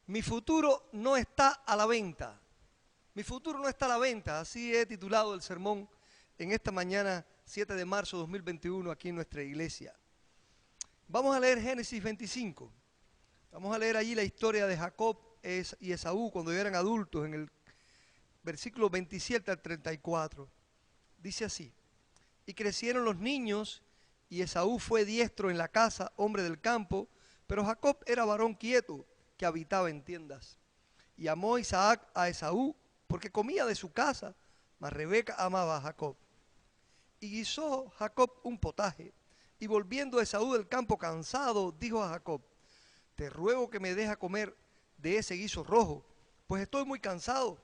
Mi futuro no está a la venta. Mi futuro no está a la venta. Así he titulado el sermón en esta mañana, 7 de marzo de 2021, aquí en nuestra iglesia. Vamos a leer Génesis 25. Vamos a leer allí la historia de Jacob y Esaú cuando eran adultos, en el versículo 27 al 34. Dice así: y crecieron los niños, y Esaú fue diestro en la casa, hombre del campo, pero Jacob era varón quieto, que habitaba en tiendas. Y amó Isaac a Esaú, porque comía de su casa, mas Rebeca amaba a Jacob. Y guisó Jacob un potaje, y volviendo Esaú del campo cansado, dijo a Jacob: te ruego que me dejes comer de ese guiso rojo, pues estoy muy cansado.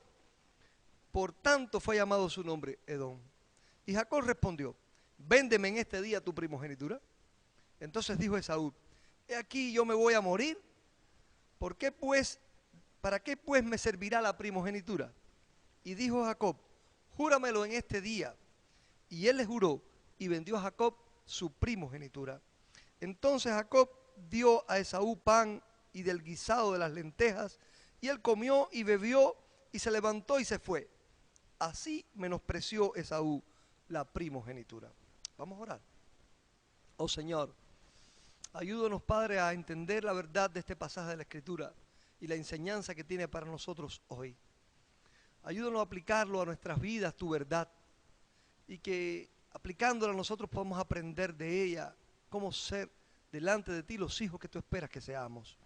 Por tanto fue llamado su nombre Edom. Y Jacob respondió: véndeme en este día tu primogenitura. Entonces dijo Esaú: he aquí yo me voy a morir. ¿Para qué pues me servirá la primogenitura? Y dijo Jacob: júramelo en este día. Y él le juró, y vendió a Jacob su primogenitura. Entonces Jacob dio a Esaú pan y del guisado de las lentejas, y él comió y bebió, y se levantó y se fue. Así menospreció Esaú la primogenitura. Vamos a orar. Oh Señor, ayúdanos, Padre, a entender la verdad de este pasaje de la Escritura y la enseñanza que tiene para nosotros hoy. Ayúdanos a aplicarlo a nuestras vidas, tu verdad, y que aplicándola nosotros podamos aprender de ella cómo ser delante de ti los hijos que tú esperas que seamos.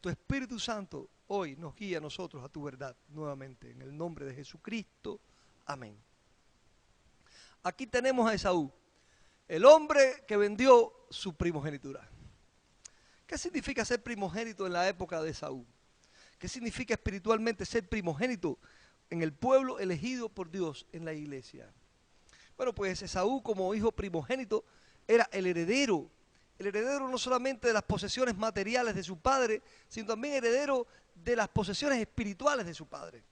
Tu Espíritu Santo hoy nos guía a nosotros a tu verdad nuevamente, en el nombre de Jesucristo. Amén. Aquí tenemos a Esaú, el hombre que vendió su primogenitura. ¿Qué significa ser primogénito en la época de Esaú? ¿Qué significa espiritualmente ser primogénito en el pueblo elegido por Dios en la iglesia? Bueno, pues Esaú, como hijo primogénito, era el heredero no solamente de las posesiones materiales de su padre, sino también heredero de las posesiones espirituales de su padre.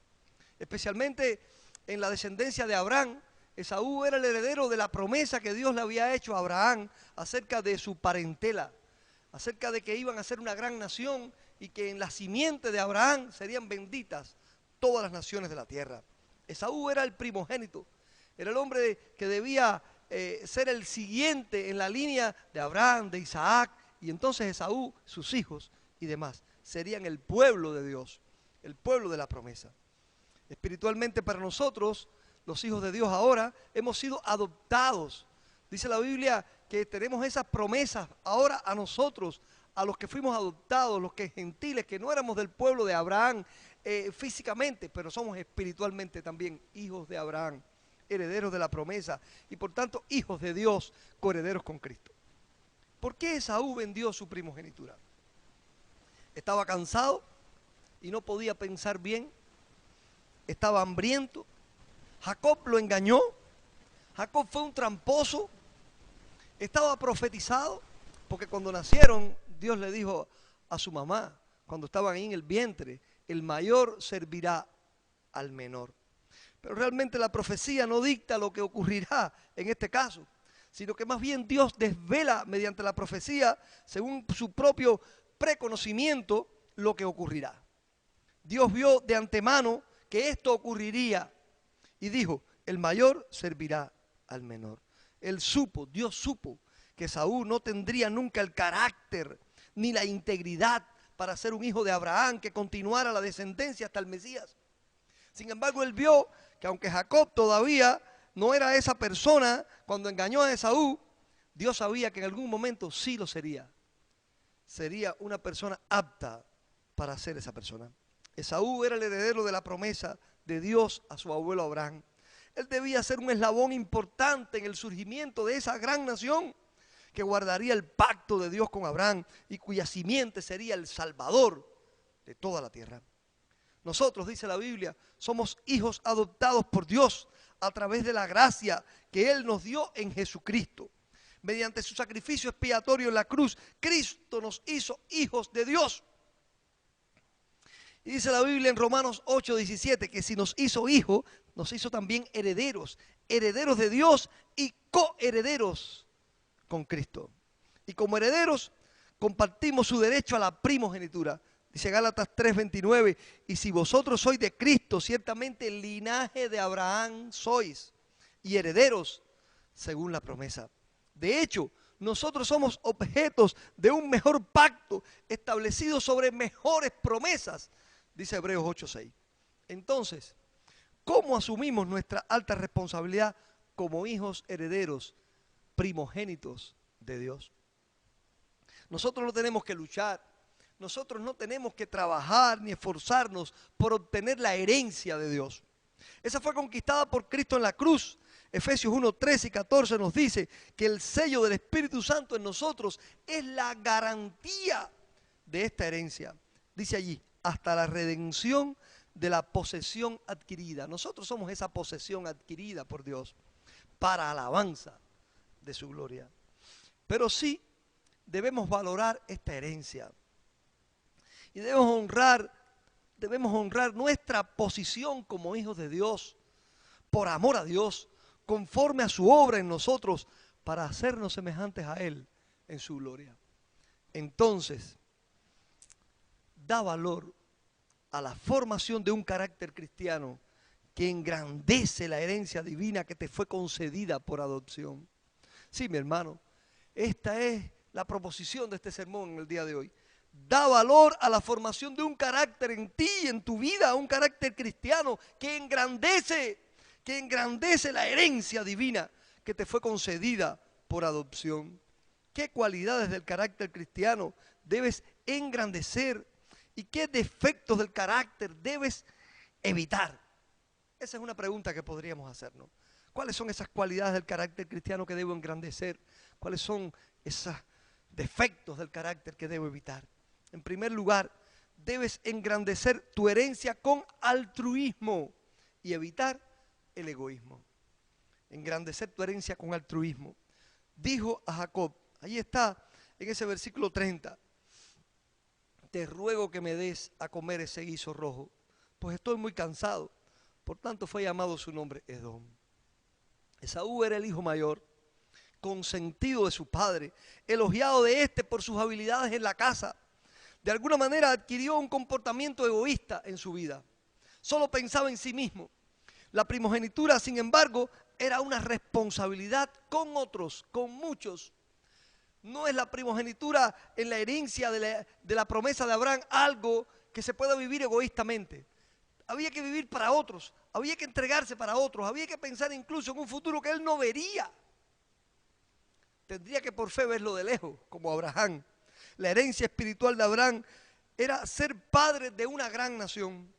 Especialmente en la descendencia de Abraham, Esaú era el heredero de la promesa que Dios le había hecho a Abraham acerca de su parentela, acerca de que iban a ser una gran nación y que en la simiente de Abraham serían benditas todas las naciones de la tierra. Esaú era el primogénito, era el hombre que debía ser el siguiente en la línea de Abraham, de Isaac, y entonces Esaú, sus hijos y demás, serían el pueblo de Dios, el pueblo de la promesa. Espiritualmente para nosotros, los hijos de Dios ahora, hemos sido adoptados. Dice la Biblia que tenemos esas promesas ahora a nosotros, a los que fuimos adoptados, los que gentiles, que no éramos del pueblo de Abraham físicamente, pero somos espiritualmente también hijos de Abraham, herederos de la promesa y por tanto hijos de Dios, coherederos con Cristo. ¿Por qué Esaú vendió su primogenitura? Estaba cansado y no podía pensar bien, estaba hambriento. Jacob lo engañó, Jacob fue un tramposo, estaba profetizado, porque cuando nacieron Dios le dijo a su mamá, cuando estaban ahí en el vientre: el mayor servirá al menor. Pero realmente la profecía no dicta lo que ocurrirá en este caso, sino que más bien Dios desvela mediante la profecía, según su propio preconocimiento, lo que ocurrirá. Dios vio de antemano que esto ocurriría y dijo: el mayor servirá al menor. Dios supo que Esaú no tendría nunca el carácter ni la integridad para ser un hijo de Abraham que continuara la descendencia hasta el Mesías. Sin embargo, él vio que aunque Jacob todavía no era esa persona cuando engañó a Esaú, Dios sabía que en algún momento sí lo sería. Sería una persona apta para ser esa persona. Esaú era el heredero de la promesa de Dios a su abuelo Abraham. Él debía ser un eslabón importante en el surgimiento de esa gran nación que guardaría el pacto de Dios con Abraham y cuya simiente sería el Salvador de toda la tierra. Nosotros, dice la Biblia, somos hijos adoptados por Dios a través de la gracia que Él nos dio en Jesucristo. Mediante su sacrificio expiatorio en la cruz, Cristo nos hizo hijos de Dios. Y dice la Biblia en Romanos 8:17 que si nos hizo hijos, nos hizo también herederos, herederos de Dios y coherederos con Cristo. Y como herederos compartimos su derecho a la primogenitura. Dice Gálatas 3:29, y si vosotros sois de Cristo, ciertamente el linaje de Abraham sois, y herederos según la promesa. De hecho, nosotros somos objetos de un mejor pacto establecido sobre mejores promesas, dice Hebreos 8:6. Entonces, ¿cómo asumimos nuestra alta responsabilidad como hijos herederos, primogénitos de Dios? Nosotros no tenemos que luchar, nosotros no tenemos que trabajar ni esforzarnos por obtener la herencia de Dios. Esa fue conquistada por Cristo en la cruz. Efesios 1:13 y 14 nos dice que el sello del Espíritu Santo en nosotros es la garantía de esta herencia. Dice allí, hasta la redención de la posesión adquirida. Nosotros somos esa posesión adquirida por Dios para alabanza de su gloria. Pero sí debemos valorar esta herencia y debemos honrar nuestra posición como hijos de Dios, por amor a Dios, conforme a su obra en nosotros, para hacernos semejantes a Él en su gloria. Entonces, da valor a la formación de un carácter cristiano que engrandece la herencia divina que te fue concedida por adopción. Sí, mi hermano, esta es la proposición de este sermón en el día de hoy. Da valor a la formación de un carácter en ti, en tu vida, un carácter cristiano que engrandece la herencia divina que te fue concedida por adopción. ¿Qué cualidades del carácter cristiano debes engrandecer y qué defectos del carácter debes evitar? Esa es una pregunta que podríamos hacernos. ¿Cuáles son esas cualidades del carácter cristiano que debo engrandecer? ¿Cuáles son esos defectos del carácter que debo evitar? En primer lugar, debes engrandecer tu herencia con altruismo y evitar el egoísmo. Engrandecer tu herencia con altruismo. Dijo a Jacob, ahí está en ese versículo 30, te ruego que me des a comer ese guiso rojo, pues estoy muy cansado. Por tanto fue llamado su nombre Edom. Esaú era el hijo mayor, consentido de su padre, elogiado de éste por sus habilidades en la casa. De alguna manera adquirió un comportamiento egoísta en su vida. Solo pensaba en sí mismo. La primogenitura, sin embargo, era una responsabilidad con otros, con muchos. No es la primogenitura en la herencia de la promesa de Abraham algo que se pueda vivir egoístamente. Había que vivir para otros, había que entregarse para otros, había que pensar incluso en un futuro que él no vería. Tendría que por fe verlo de lejos, como Abraham. La herencia espiritual de Abraham era ser padre de una gran nación.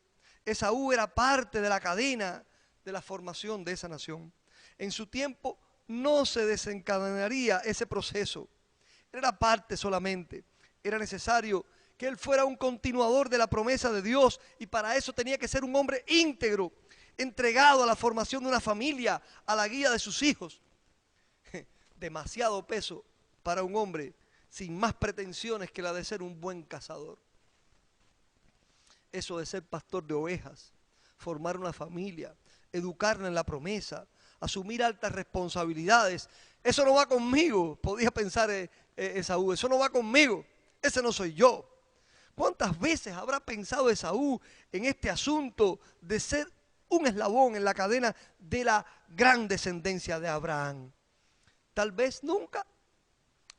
Esaú era parte de la cadena de la formación de esa nación. En su tiempo no se desencadenaría ese proceso. Era parte solamente. Era necesario que él fuera un continuador de la promesa de Dios y para eso tenía que ser un hombre íntegro, entregado a la formación de una familia, a la guía de sus hijos. Demasiado peso para un hombre sin más pretensiones que la de ser un buen cazador. Eso de ser pastor de ovejas, formar una familia, educarla en la promesa, asumir altas responsabilidades, eso no va conmigo, podía pensar Esaú, eso no va conmigo, ese no soy yo. ¿Cuántas veces habrá pensado Esaú en este asunto de ser un eslabón en la cadena de la gran descendencia de Abraham? Tal vez nunca,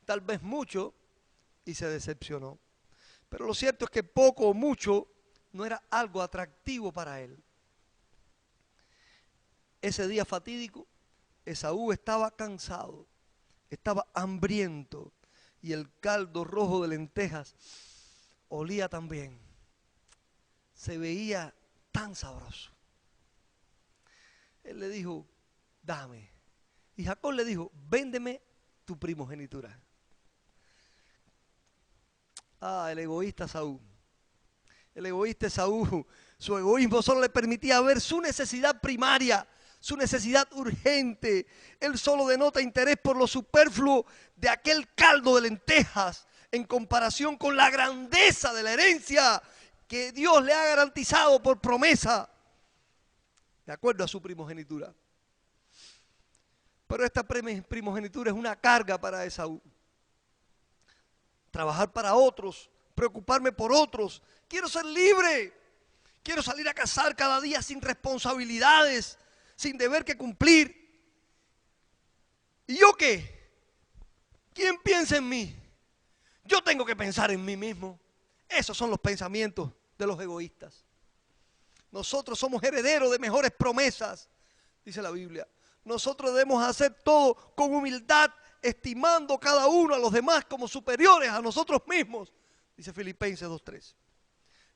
tal vez mucho, y se decepcionó. Pero lo cierto es que poco o mucho no era algo atractivo para él. Ese día fatídico, Esaú estaba cansado, estaba hambriento, y el caldo rojo de lentejas olía tan bien, se veía tan sabroso. Él le dijo, dame. Y Jacob le dijo, véndeme tu primogenitura. Ah, el egoísta Esaú. El egoísta Esaú, su egoísmo solo le permitía ver su necesidad primaria, su necesidad urgente. Él solo denota interés por lo superfluo de aquel caldo de lentejas en comparación con la grandeza de la herencia que Dios le ha garantizado por promesa, de acuerdo a su primogenitura. Pero esta primogenitura es una carga para Esaú. Trabajar para otros, preocuparme por otros. Quiero ser libre. Quiero salir a cazar cada día sin responsabilidades, sin deber que cumplir. ¿Y yo qué? ¿Quién piensa en mí? Yo tengo que pensar en mí mismo. Esos son los pensamientos de los egoístas. Nosotros somos herederos de mejores promesas, dice la Biblia. Nosotros debemos hacer todo con humildad, estimando cada uno a los demás como superiores a nosotros mismos, dice Filipenses 2:3.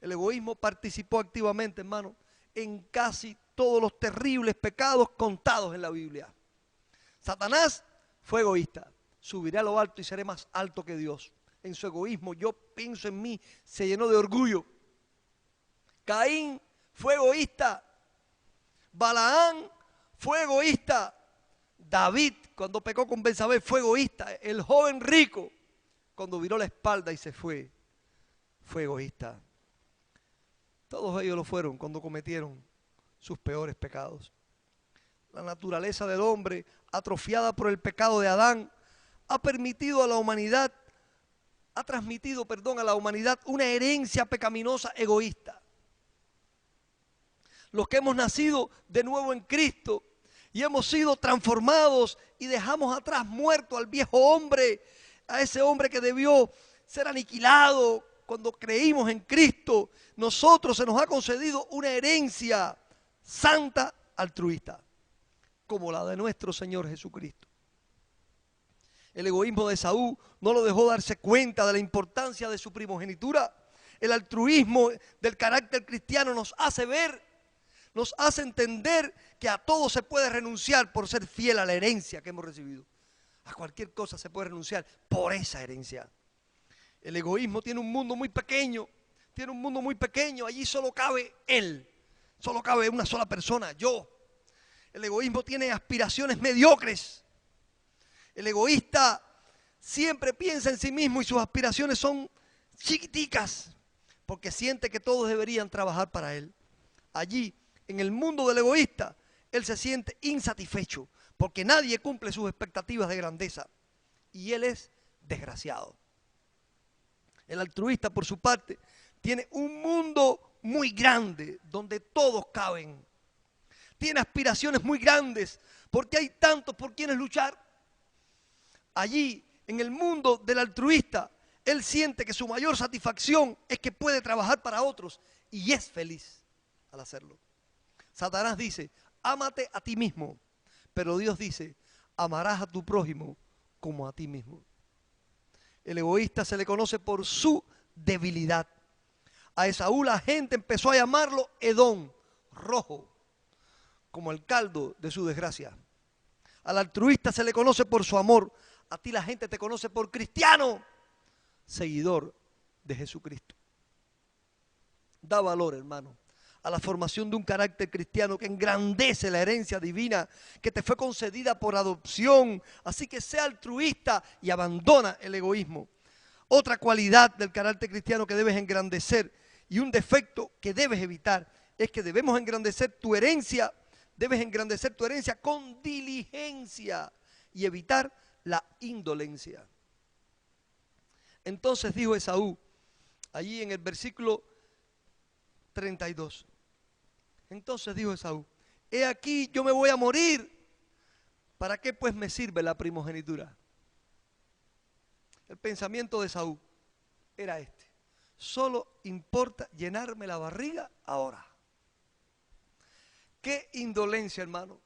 El egoísmo participó activamente, hermano, en casi todos los terribles pecados contados en la Biblia. Satanás fue egoísta. Subiré a lo alto y seré más alto que Dios. En su egoísmo, yo pienso en mí, se llenó de orgullo. Caín fue egoísta. Balaán fue egoísta. David, cuando pecó con Betsabé, fue egoísta. El joven rico, cuando viró la espalda y se fue egoísta. Todos ellos lo fueron cuando cometieron sus peores pecados. La naturaleza del hombre, atrofiada por el pecado de Adán, ha transmitido a la humanidad una herencia pecaminosa egoísta. Los que hemos nacido de nuevo en Cristo y hemos sido transformados y dejamos atrás muerto al viejo hombre, a ese hombre que debió ser aniquilado cuando creímos en Cristo, nosotros se nos ha concedido una herencia santa, altruista, como la de nuestro Señor Jesucristo. El egoísmo de Esaú no lo dejó darse cuenta de la importancia de su primogenitura. El altruismo del carácter cristiano nos hace ver, nos hace entender que a todo se puede renunciar por ser fiel a la herencia que hemos recibido. A cualquier cosa se puede renunciar por esa herencia. El egoísmo tiene un mundo muy pequeño, allí solo cabe él, solo cabe una sola persona, yo. El egoísmo tiene aspiraciones mediocres. El egoísta siempre piensa en sí mismo y sus aspiraciones son chiquiticas porque siente que todos deberían trabajar para él. Allí, en el mundo del egoísta, él se siente insatisfecho porque nadie cumple sus expectativas de grandeza y él es desgraciado. El altruista, por su parte, tiene un mundo muy grande donde todos caben. Tiene aspiraciones muy grandes porque hay tantos por quienes luchar. Allí, en el mundo del altruista, él siente que su mayor satisfacción es que puede trabajar para otros y es feliz al hacerlo. Satanás dice, ámate a ti mismo, pero Dios dice, amarás a tu prójimo como a ti mismo. El egoísta se le conoce por su debilidad. A Esaú la gente empezó a llamarlo Edom, rojo, como el caldo de su desgracia. Al altruista se le conoce por su amor. A ti la gente te conoce por cristiano, seguidor de Jesucristo. Da valor, hermano, a la formación de un carácter cristiano que engrandece la herencia divina que te fue concedida por adopción. Así que sea altruista y abandona el egoísmo. Otra cualidad del carácter cristiano que debes engrandecer y un defecto que debes evitar es que debes engrandecer tu herencia con diligencia y evitar la indolencia. Entonces dijo Esaú, allí en el versículo 32. Entonces dijo Esaú, he aquí yo me voy a morir, ¿para qué pues me sirve la primogenitura? El pensamiento de Esaú era este, solo importa llenarme la barriga ahora. Qué indolencia, hermano,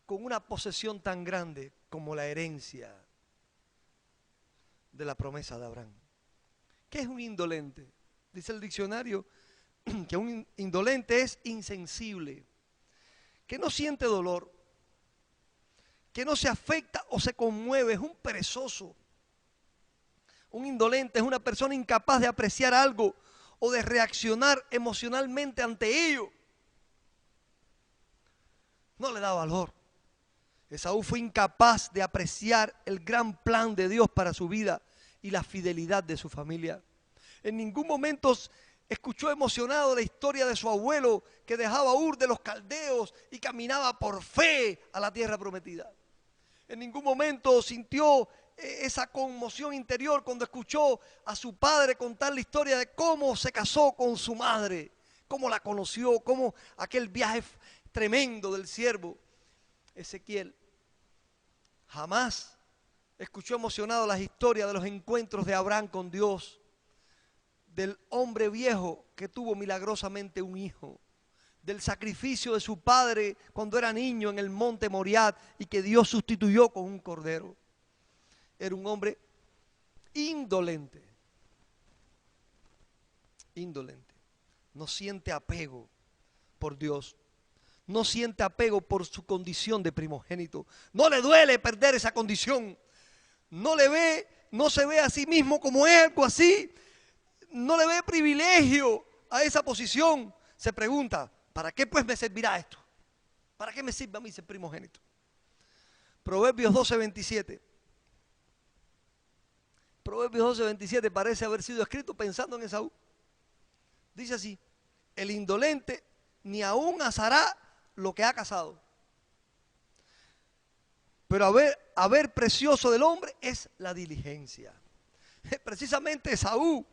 con una posesión tan grande como la herencia de la promesa de Abraham. ¿Qué es un indolente? Dice el diccionario que un indolente es insensible, que no siente dolor, que no se afecta o se conmueve, es un perezoso. Un indolente es una persona incapaz de apreciar algo o de reaccionar emocionalmente ante ello. No le da valor. Esaú fue incapaz de apreciar el gran plan de Dios para su vida y la fidelidad de su familia. En ningún momento escuchó emocionado la historia de su abuelo que dejaba Ur de los caldeos y caminaba por fe a la tierra prometida. En ningún momento sintió esa conmoción interior cuando escuchó a su padre contar la historia de cómo se casó con su madre, cómo la conoció, cómo aquel viaje tremendo del siervo Ezequiel. Jamás escuchó emocionado las historias de los encuentros de Abraham con Dios, del hombre viejo que tuvo milagrosamente un hijo, del sacrificio de su padre cuando era niño en el monte Moriah y que Dios sustituyó con un cordero. Era un hombre indolente, indolente. No siente apego por Dios, no siente apego por su condición de primogénito. No le duele perder esa condición. No se ve a sí mismo como algo así. No le ve privilegio a esa posición. Se pregunta, ¿para qué pues me servirá esto? ¿Para qué me sirve a mí ser primogénito? Proverbios 12:27. Proverbios 12:27 parece haber sido escrito pensando en Esaú. Dice así: el indolente ni aún asará lo que ha cazado. Pero haber precioso del hombre es la diligencia. Precisamente Esaú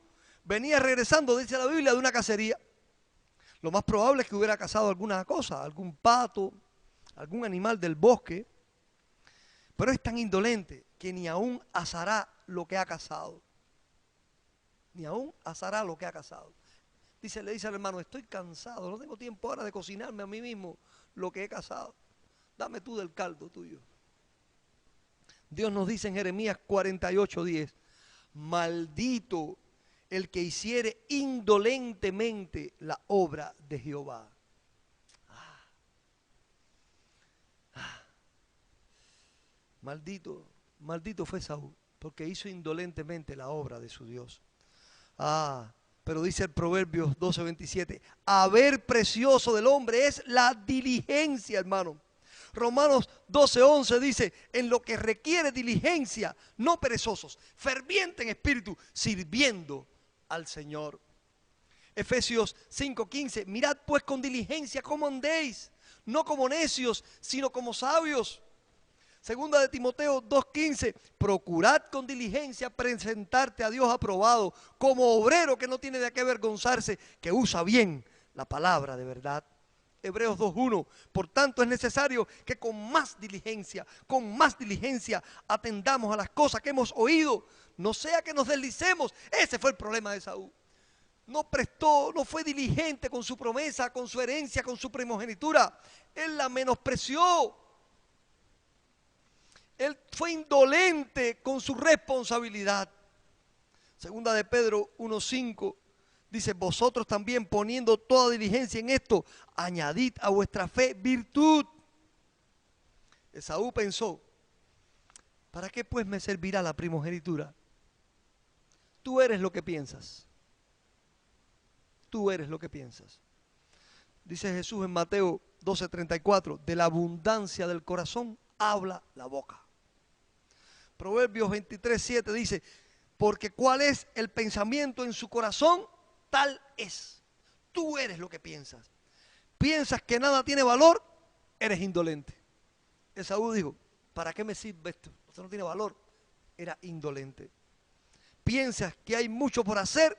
venía regresando, dice la Biblia, de una cacería. Lo más probable es que hubiera cazado alguna cosa, algún pato, algún animal del bosque. Pero es tan indolente que ni aún asará lo que ha cazado. Ni aún asará lo que ha cazado. Le dice al hermano, estoy cansado, no tengo tiempo ahora de cocinarme a mí mismo lo que he cazado. Dame tú del caldo tuyo. Dios nos dice en Jeremías 48:10, maldito el que hiciere indolentemente la obra de Jehová. Maldito fue Saúl, porque hizo indolentemente la obra de su Dios. Pero dice el Proverbios 12:27, haber precioso del hombre es la diligencia, hermano. Romanos 12:11 dice, en lo que requiere diligencia, no perezosos, ferviente en espíritu, sirviendo al Señor. Efesios 5:15, mirad pues con diligencia cómo andéis, no como necios, sino como sabios. Segunda de Timoteo 2:15, procurad con diligencia presentarte a Dios aprobado, como obrero que no tiene de qué avergonzarse, que usa bien la palabra de verdad. Hebreos 2:1, por tanto es necesario que con más diligencia atendamos a las cosas que hemos oído, no sea que nos deslicemos. Ese fue el problema de Saúl. No fue diligente con su promesa, con su herencia, con su primogenitura. Él la menospreció. Él fue indolente con su responsabilidad. Segunda de Pedro 1:5 dice, vosotros también poniendo toda diligencia en esto, añadid a vuestra fe virtud. Esaú pensó, ¿para qué pues me servirá la primogenitura? Tú eres lo que piensas. Tú eres lo que piensas. Dice Jesús en Mateo 12:34, de la abundancia del corazón habla la boca. Proverbios 23:7 dice, porque cuál es el pensamiento en su corazón, tal es. Tú eres lo que piensas. Piensas que nada tiene valor, eres indolente. Esaú dijo, ¿para qué me sirve esto? Esto no tiene valor. Era indolente. Piensas que hay mucho por hacer,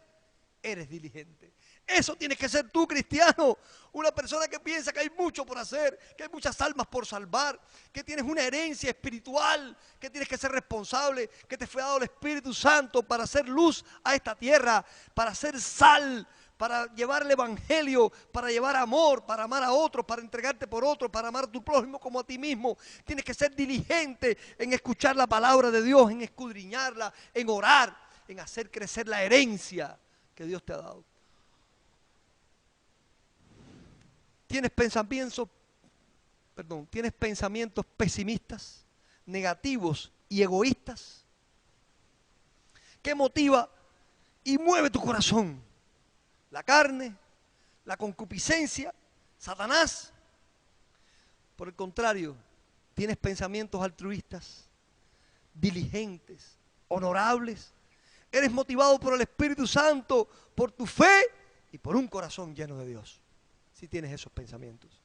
eres diligente. Eso tienes que ser tú, cristiano. Una persona que piensa que hay mucho por hacer, que hay muchas almas por salvar, que tienes una herencia espiritual, que tienes que ser responsable, que te fue dado el Espíritu Santo para hacer luz a esta tierra, para hacer sal, para llevar el evangelio, para llevar amor, para amar a otros, para entregarte por otros, para amar a tu prójimo como a ti mismo. Tienes que ser diligente en escuchar la palabra de Dios, en escudriñarla, en orar, en hacer crecer la herencia que Dios te ha dado. ¿Tienes pensamientos pesimistas, negativos y egoístas? ¿Qué motiva y mueve tu corazón? ¿La carne? ¿La concupiscencia? ¿Satanás? Por el contrario, ¿tienes pensamientos altruistas, diligentes, honorables? ¿Eres motivado por el Espíritu Santo, por tu fe y por un corazón lleno de Dios? Si tienes esos pensamientos.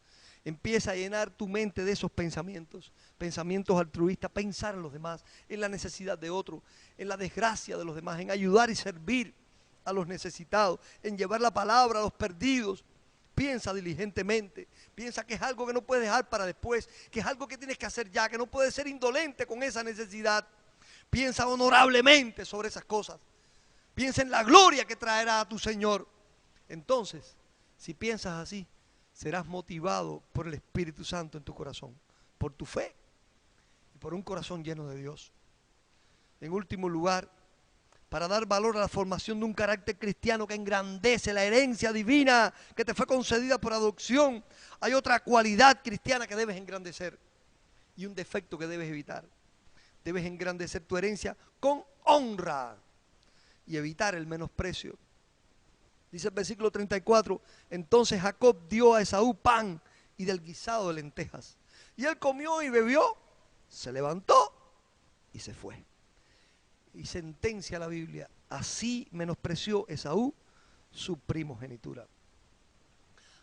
Empieza a llenar tu mente de esos pensamientos, pensamientos altruistas, pensar en los demás, en la necesidad de otro, en la desgracia de los demás, en ayudar y servir a los necesitados, en llevar la palabra a los perdidos. Piensa diligentemente, piensa que es algo que no puedes dejar para después, que es algo que tienes que hacer ya, que no puedes ser indolente con esa necesidad. Piensa honorablemente sobre esas cosas. Piensa en la gloria que traerá a tu Señor. Entonces, si piensas así, serás motivado por el Espíritu Santo en tu corazón, por tu fe y por un corazón lleno de Dios. En último lugar, para dar valor a la formación de un carácter cristiano que engrandece la herencia divina que te fue concedida por adopción, hay otra cualidad cristiana que debes engrandecer y un defecto que debes evitar. Debes engrandecer tu herencia con honra y evitar el menosprecio. Dice el versículo 34, entonces Jacob dio a Esaú pan y del guisado de lentejas. Y él comió y bebió, se levantó y se fue. Y sentencia la Biblia, así menospreció Esaú su primogenitura.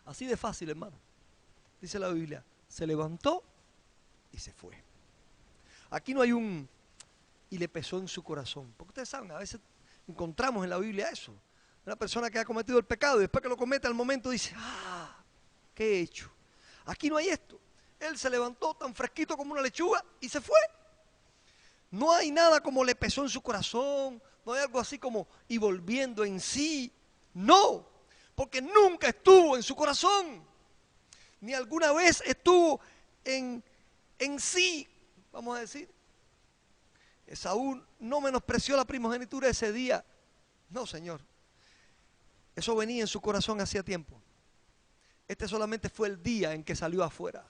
Así de fácil, hermano. Dice la Biblia, se levantó y se fue. Aquí no hay un y le pesó en su corazón. Porque ustedes saben, a veces encontramos en la Biblia eso. Una persona que ha cometido el pecado y después que lo comete al momento dice, ¿qué he hecho? Aquí no hay esto. Él se levantó tan fresquito como una lechuga y se fue. No hay nada como le pesó en su corazón, no hay algo así como y volviendo en sí. No, porque nunca estuvo en su corazón, ni alguna vez estuvo en sí, vamos a decir. Esaú no menospreció la primogenitura ese día. No, Señor. Eso venía en su corazón hacía tiempo. Este solamente fue el día en que salió afuera.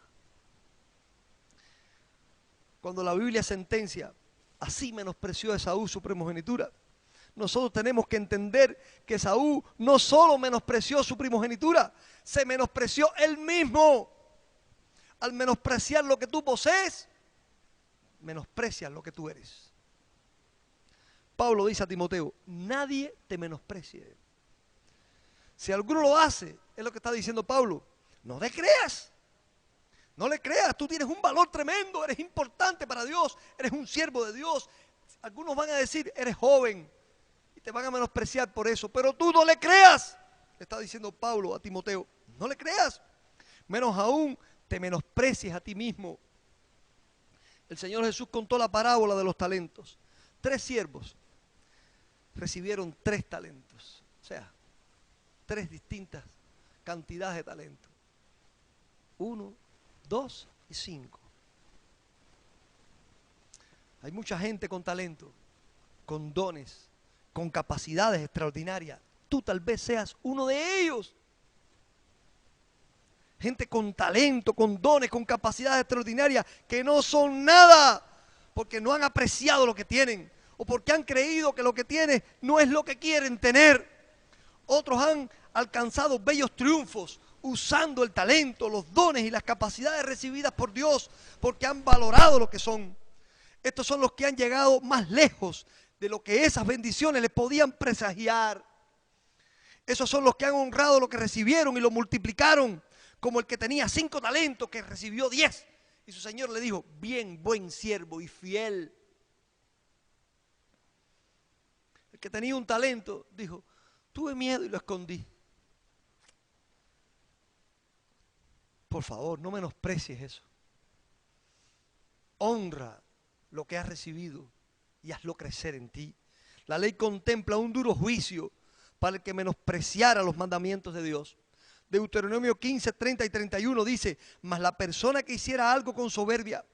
Cuando la Biblia sentencia, así menospreció Esaú su primogenitura. Nosotros tenemos que entender que Esaú no solo menospreció su primogenitura, se menospreció él mismo. Al menospreciar lo que tú posees, menosprecias lo que tú eres. Pablo dice a Timoteo, nadie te menosprecie. Si alguno lo hace, es lo que está diciendo Pablo, no le creas. No le creas, tú tienes un valor tremendo, eres importante para Dios, eres un siervo de Dios. Algunos van a decir, eres joven, y te van a menospreciar por eso, pero tú no le creas. Le está diciendo Pablo a Timoteo, no le creas. Menos aún, te menosprecies a ti mismo. El Señor Jesús contó la parábola de los talentos. 3 siervos recibieron 3 talentos, o sea, 3 distintas cantidades de talentos. 1, 2 y 5. Hay mucha gente con talento, con dones, con capacidades extraordinarias. Tú tal vez seas uno de ellos. Gente con talento, con dones, con capacidades extraordinarias que no son nada porque no han apreciado lo que tienen o porque han creído que lo que tienen no es lo que quieren tener. Otros han alcanzado bellos triunfos usando el talento, los dones y las capacidades recibidas por Dios porque han valorado lo que son. Estos son los que han llegado más lejos de lo que esas bendiciones les podían presagiar. Esos son los que han honrado lo que recibieron y lo multiplicaron, como el que tenía 5 talentos que recibió 10. Y su Señor le dijo, bien, buen siervo y fiel. El que tenía un talento dijo, tuve miedo y lo escondí. Por favor, no menosprecies eso. Honra lo que has recibido y hazlo crecer en ti. La ley contempla un duro juicio para el que menospreciara los mandamientos de Dios. Deuteronomio 15, 30 y 31 dice, mas la persona que hiciera algo con soberbia,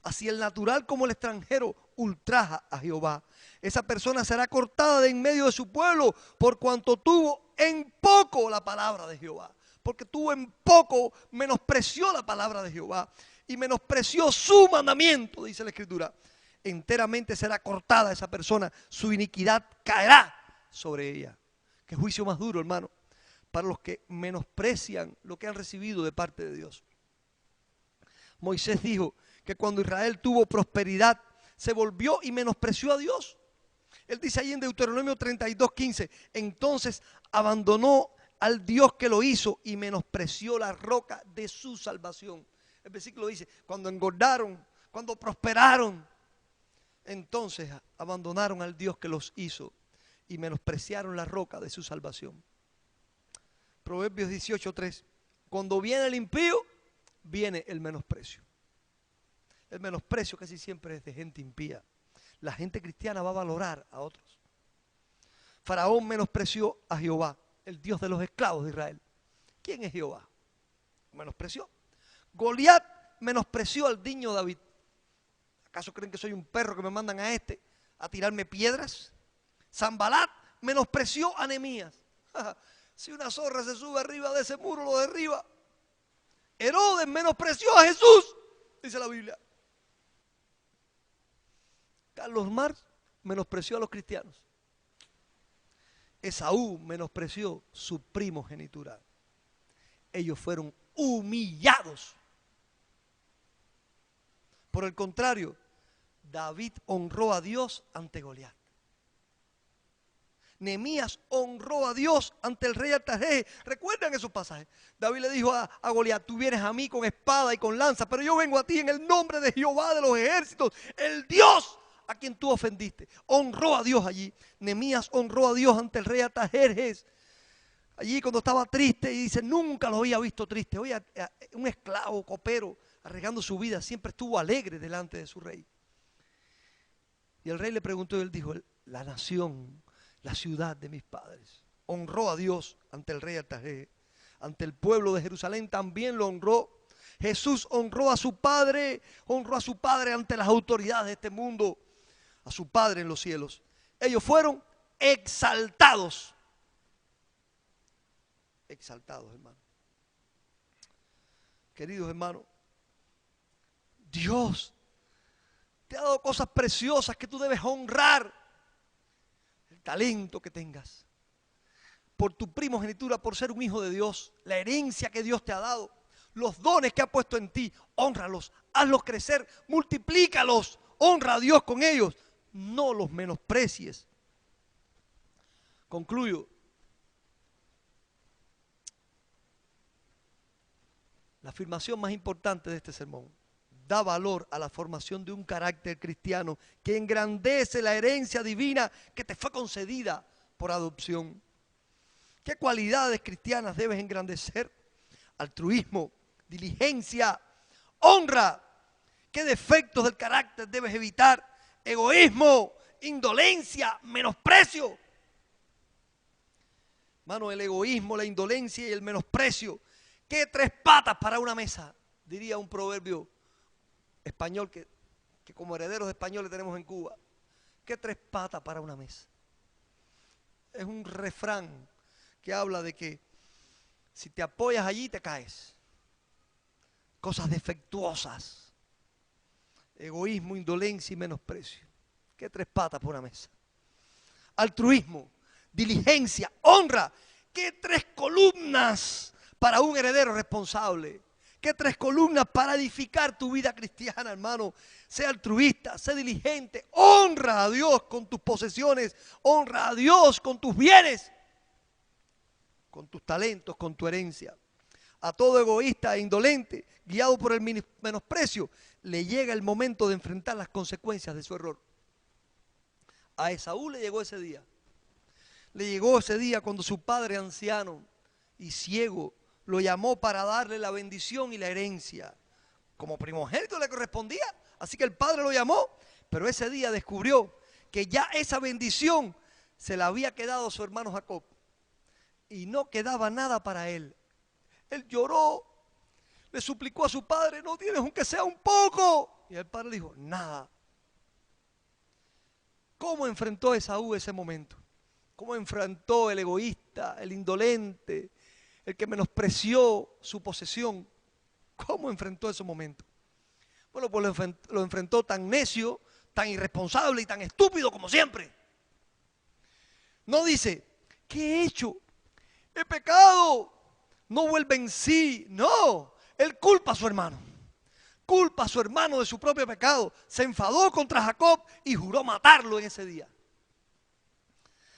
así el natural como el extranjero, ultraja a Jehová. Esa persona será cortada de en medio de su pueblo por cuanto tuvo en poco la palabra de Jehová. Porque tuvo en poco, menospreció la palabra de Jehová y menospreció su mandamiento, dice la Escritura. Enteramente será cortada esa persona, su iniquidad caerá sobre ella. Qué juicio más duro, hermano, para los que menosprecian lo que han recibido de parte de Dios. Moisés dijo que cuando Israel tuvo prosperidad, se volvió y menospreció a Dios. Él dice ahí en Deuteronomio 32, 15, entonces abandonó al Dios que lo hizo y menospreció la roca de su salvación. El versículo dice, cuando engordaron, cuando prosperaron, entonces abandonaron al Dios que los hizo y menospreciaron la roca de su salvación. Proverbios 18:3. Cuando viene el impío, viene el menosprecio. El menosprecio casi siempre es de gente impía. La gente cristiana va a valorar a otros. Faraón menospreció a Jehová, el Dios de los esclavos de Israel. ¿Quién es Jehová? Menospreció. Goliat menospreció al niño David. ¿Acaso creen que soy un perro que me mandan a tirarme piedras? Sanbalat menospreció a Nehemías. Si una zorra se sube arriba de ese muro, lo derriba. Herodes menospreció a Jesús, dice la Biblia. Carlos Marx menospreció a los cristianos. Esaú menospreció su primogenitura. Ellos fueron humillados. Por el contrario, David honró a Dios ante Goliat. Nehemías honró a Dios ante el rey Artajerjes. ¿Recuerdan esos pasajes? David le dijo a Goliat, tú vienes a mí con espada y con lanza, pero yo vengo a ti en el nombre de Jehová de los ejércitos, el Dios a quien tú ofendiste. Honró a Dios allí. Nehemías honró a Dios ante el rey Artajerjes. Allí cuando estaba triste y dice, nunca lo había visto triste. Oye, un esclavo, copero, arriesgando su vida, siempre estuvo alegre delante de su rey. Y el rey le preguntó y él dijo, la nación, la ciudad de mis padres. Honró a Dios ante el rey Artajerjes. Ante el pueblo de Jerusalén también lo honró. Jesús honró a su Padre ante las autoridades de este mundo, a su Padre en los cielos. Ellos fueron exaltados. Exaltados, hermano. Queridos hermanos, Dios te ha dado cosas preciosas que tú debes honrar. El talento que tengas, por tu primogenitura, por ser un hijo de Dios, la herencia que Dios te ha dado, los dones que ha puesto en ti, hónralos, hazlos crecer, multiplícalos, honra a Dios con ellos, no los menosprecies. Concluyo. La afirmación más importante de este sermón: da valor a la formación de un carácter cristiano que engrandece la herencia divina que te fue concedida por adopción. ¿Qué cualidades cristianas debes engrandecer? Altruismo, diligencia, honra. ¿Qué defectos del carácter debes evitar? Egoísmo, indolencia, menosprecio. Hermano, el egoísmo, la indolencia y el menosprecio. ¿Qué tres patas para una mesa? Diría un proverbio español que como herederos españoles tenemos en Cuba. ¿Qué tres patas para una mesa? Es un refrán que habla de que si te apoyas allí te caes. Cosas defectuosas. Egoísmo, indolencia y menosprecio. ¿Qué tres patas por una mesa? Altruismo, diligencia, honra. ¿Qué tres columnas para un heredero responsable? ¿Qué tres columnas para edificar tu vida cristiana, hermano? Sé altruista, sé diligente, honra a Dios con tus posesiones, honra a Dios con tus bienes, con tus talentos, con tu herencia. A todo egoísta e indolente, guiado por el menosprecio, le llega el momento de enfrentar las consecuencias de su error. A Esaú le llegó ese día. Le llegó ese día cuando su padre anciano y ciego lo llamó para darle la bendición y la herencia. Como primogénito le correspondía, así que el padre lo llamó, pero ese día descubrió que ya esa bendición se la había quedado a su hermano Jacob y no quedaba nada para él. Él lloró, le suplicó a su padre, no tienes aunque sea un poco. Y el padre le dijo, nada. ¿Cómo enfrentó Esaú ese momento? ¿Cómo enfrentó el egoísta, el indolente, el que menospreció su posesión? ¿Cómo enfrentó ese momento? Bueno, pues lo enfrentó tan necio, tan irresponsable y tan estúpido como siempre. No dice, ¿qué he hecho? He pecado. No vuelve en sí. No, él culpa a su hermano. Culpa a su hermano de su propio pecado. Se enfadó contra Jacob y juró matarlo en ese día.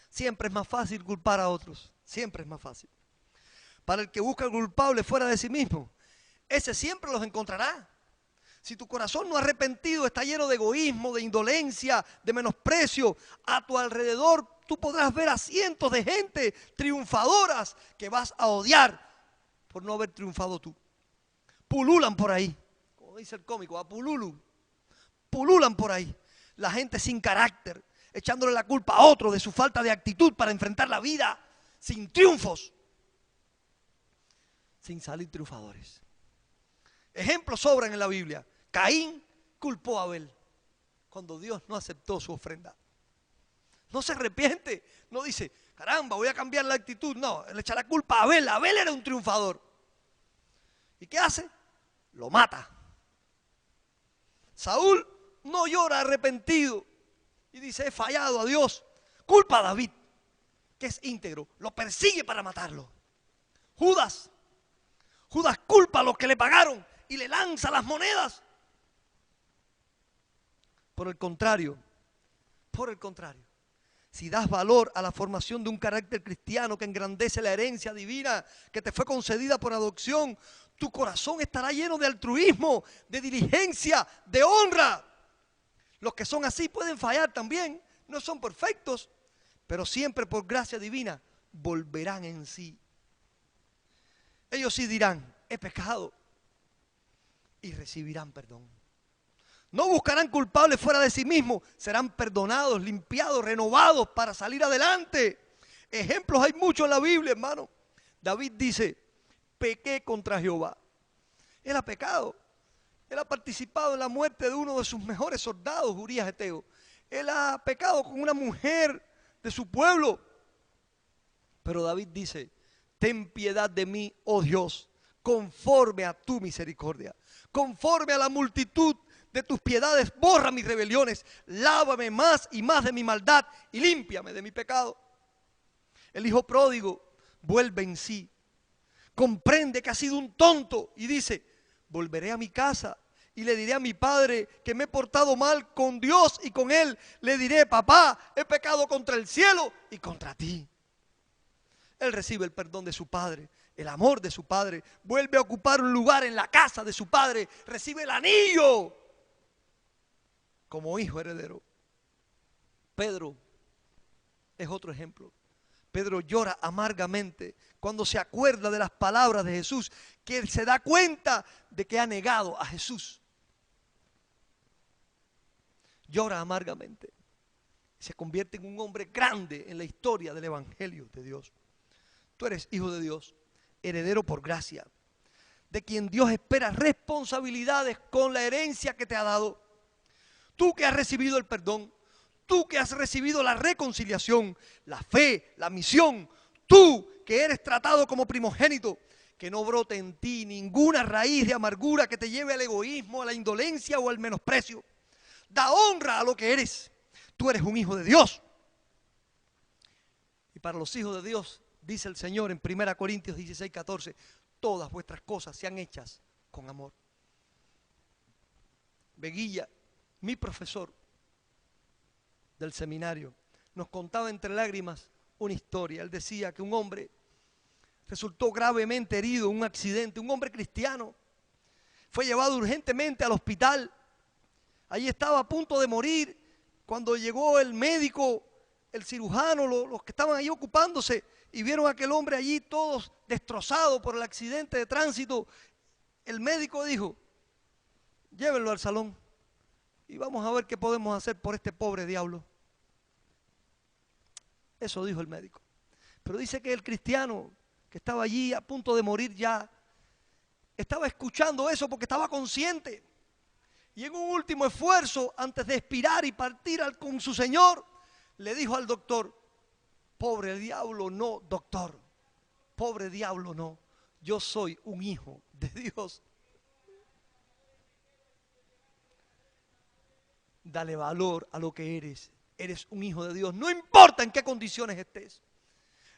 Siempre es más fácil culpar a otros. Siempre es más fácil. para el que busca culpable fuera de sí mismo, ese siempre los encontrará. Si tu corazón no arrepentido está lleno de egoísmo, de indolencia, de menosprecio, a tu alrededor tú podrás ver a cientos de gente triunfadoras que vas a odiar por no haber triunfado tú. Pululan por ahí, como dice el cómico, a pululu. Pululan por ahí. La gente sin carácter, echándole la culpa a otro de su falta de actitud para enfrentar la vida sin triunfos, sin salir triunfadores. Ejemplos sobran en la Biblia. Caín culpó a Abel cuando Dios no aceptó su ofrenda. No se arrepiente, no dice, caramba, voy a cambiar la actitud. No, le echa la culpa a Abel. Abel era un triunfador. ¿Y qué hace? Lo mata. Saúl no llora arrepentido y dice, he fallado a Dios. Culpa a David, que es íntegro, lo persigue para matarlo. Judas culpa a los que le pagaron y le lanza las monedas. Por el contrario, si das valor a la formación de un carácter cristiano que engrandece la herencia divina que te fue concedida por adopción, tu corazón estará lleno de altruismo, de diligencia, de honra. Los que son así pueden fallar también, no son perfectos, pero siempre por gracia divina volverán en sí. Ellos sí dirán, he pecado, y recibirán perdón. No buscarán culpables fuera de sí mismos, serán perdonados, limpiados, renovados para salir adelante. Ejemplos hay muchos en la Biblia, hermano. David dice, pequé contra Jehová. Él ha pecado. Él ha participado en la muerte de uno de sus mejores soldados, Urías Eteo. Él ha pecado con una mujer de su pueblo. Pero David dice, ten piedad de mí, oh Dios, conforme a tu misericordia. Conforme a la multitud de tus piedades, borra mis rebeliones, lávame más y más de mi maldad y límpiame de mi pecado. El hijo pródigo vuelve en sí, comprende que ha sido un tonto y dice, volveré a mi casa y le diré a mi padre que me he portado mal con Dios y con él. Le diré, papá, he pecado contra el cielo y contra ti. Él recibe el perdón de su padre, el amor de su padre, vuelve a ocupar un lugar en la casa de su padre, recibe el anillo como hijo heredero. Pedro es otro ejemplo. Pedro llora amargamente cuando se acuerda de las palabras de Jesús, que él se da cuenta de que ha negado a Jesús. Llora amargamente. Se convierte en un hombre grande en la historia del Evangelio de Dios. Tú eres hijo de Dios, heredero por gracia, de quien Dios espera responsabilidades con la herencia que te ha dado. Tú que has recibido el perdón, tú que has recibido la reconciliación, la fe, la misión, tú que eres tratado como primogénito, que no brote en ti ninguna raíz de amargura que te lleve al egoísmo, a la indolencia o al menosprecio. Da honra a lo que eres. Tú eres un hijo de Dios. Y para los hijos de Dios, dice el Señor en 1 Corintios 16, 14, todas vuestras cosas sean hechas con amor. Veguilla, mi profesor del seminario, nos contaba entre lágrimas una historia. Él decía que un hombre resultó gravemente herido en un accidente, un hombre cristiano. Fue llevado urgentemente al hospital. Allí estaba a punto de morir cuando llegó el médico, el cirujano, los que estaban allí ocupándose, y vieron a aquel hombre allí todos destrozados por el accidente de tránsito. El médico dijo, llévenlo al salón y vamos a ver qué podemos hacer por este pobre diablo. Eso dijo el médico. Pero dice que el cristiano que estaba allí a punto de morir ya, estaba escuchando eso porque estaba consciente. Y en un último esfuerzo, antes de expirar y partir con su Señor, le dijo al doctor, pobre diablo no, doctor, pobre diablo no, yo soy un hijo de Dios. Dale valor a lo que eres. Eres un hijo de Dios. No importa en qué condiciones estés,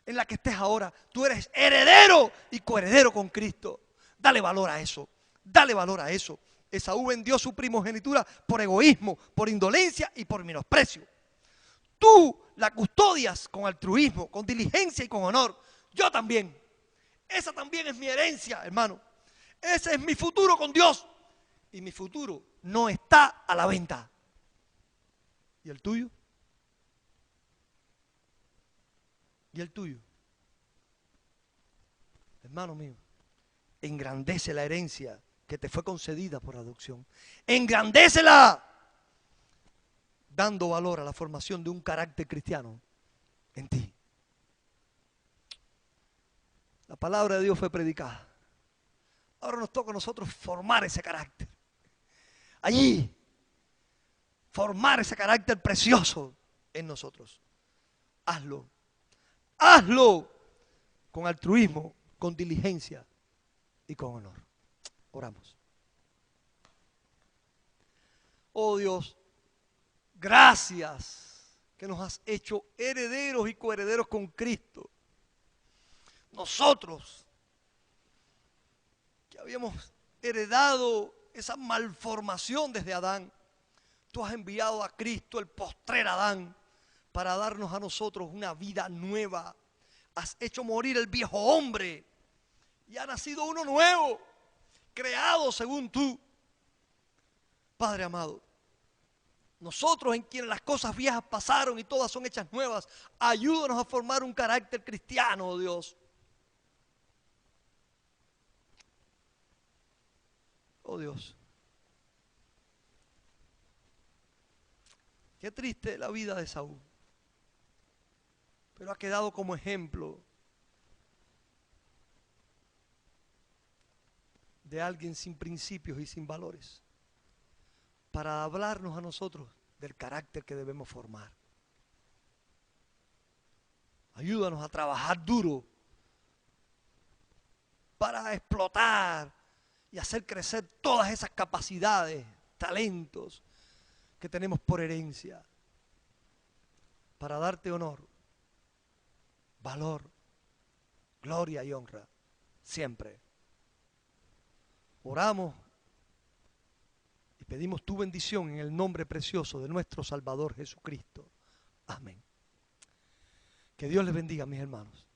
en la que estés ahora, tú eres heredero y coheredero con Cristo. Dale valor a eso. Dale valor a eso. Esaú vendió su primogenitura por egoísmo, por indolencia y por menosprecio. Tú la custodias con altruismo, con diligencia y con honor. Yo también. Esa también es mi herencia, hermano. Ese es mi futuro con Dios. Y mi futuro no está a la venta. ¿Y el tuyo? ¿Y el tuyo? Hermano mío, engrandece la herencia que te fue concedida por adopción. Engrandécela, dando valor a la formación de un carácter cristiano en ti. La palabra de Dios fue predicada. Ahora nos toca a nosotros formar ese carácter. Allí, formar ese carácter precioso en nosotros. Hazlo. Hazlo con altruismo, con diligencia y con honor. Oramos. Oh Dios, gracias que nos has hecho herederos y coherederos con Cristo. Nosotros, que habíamos heredado esa malformación desde Adán, tú has enviado a Cristo, el postrer Adán, para darnos a nosotros una vida nueva. Has hecho morir el viejo hombre y ha nacido uno nuevo, creado según tú. Padre amado, nosotros en quienes las cosas viejas pasaron y todas son hechas nuevas, ayúdanos a formar un carácter cristiano, oh Dios. Oh Dios, qué triste la vida de Saúl, pero ha quedado como ejemplo de alguien sin principios y sin valores, para hablarnos a nosotros del carácter que debemos formar. Ayúdanos a trabajar duro para explotar y hacer crecer todas esas capacidades, talentos que tenemos por herencia, para darte honor, valor, gloria y honra, siempre. Oramos y pedimos tu bendición en el nombre precioso de nuestro Salvador Jesucristo. Amén. Que Dios les bendiga, mis hermanos.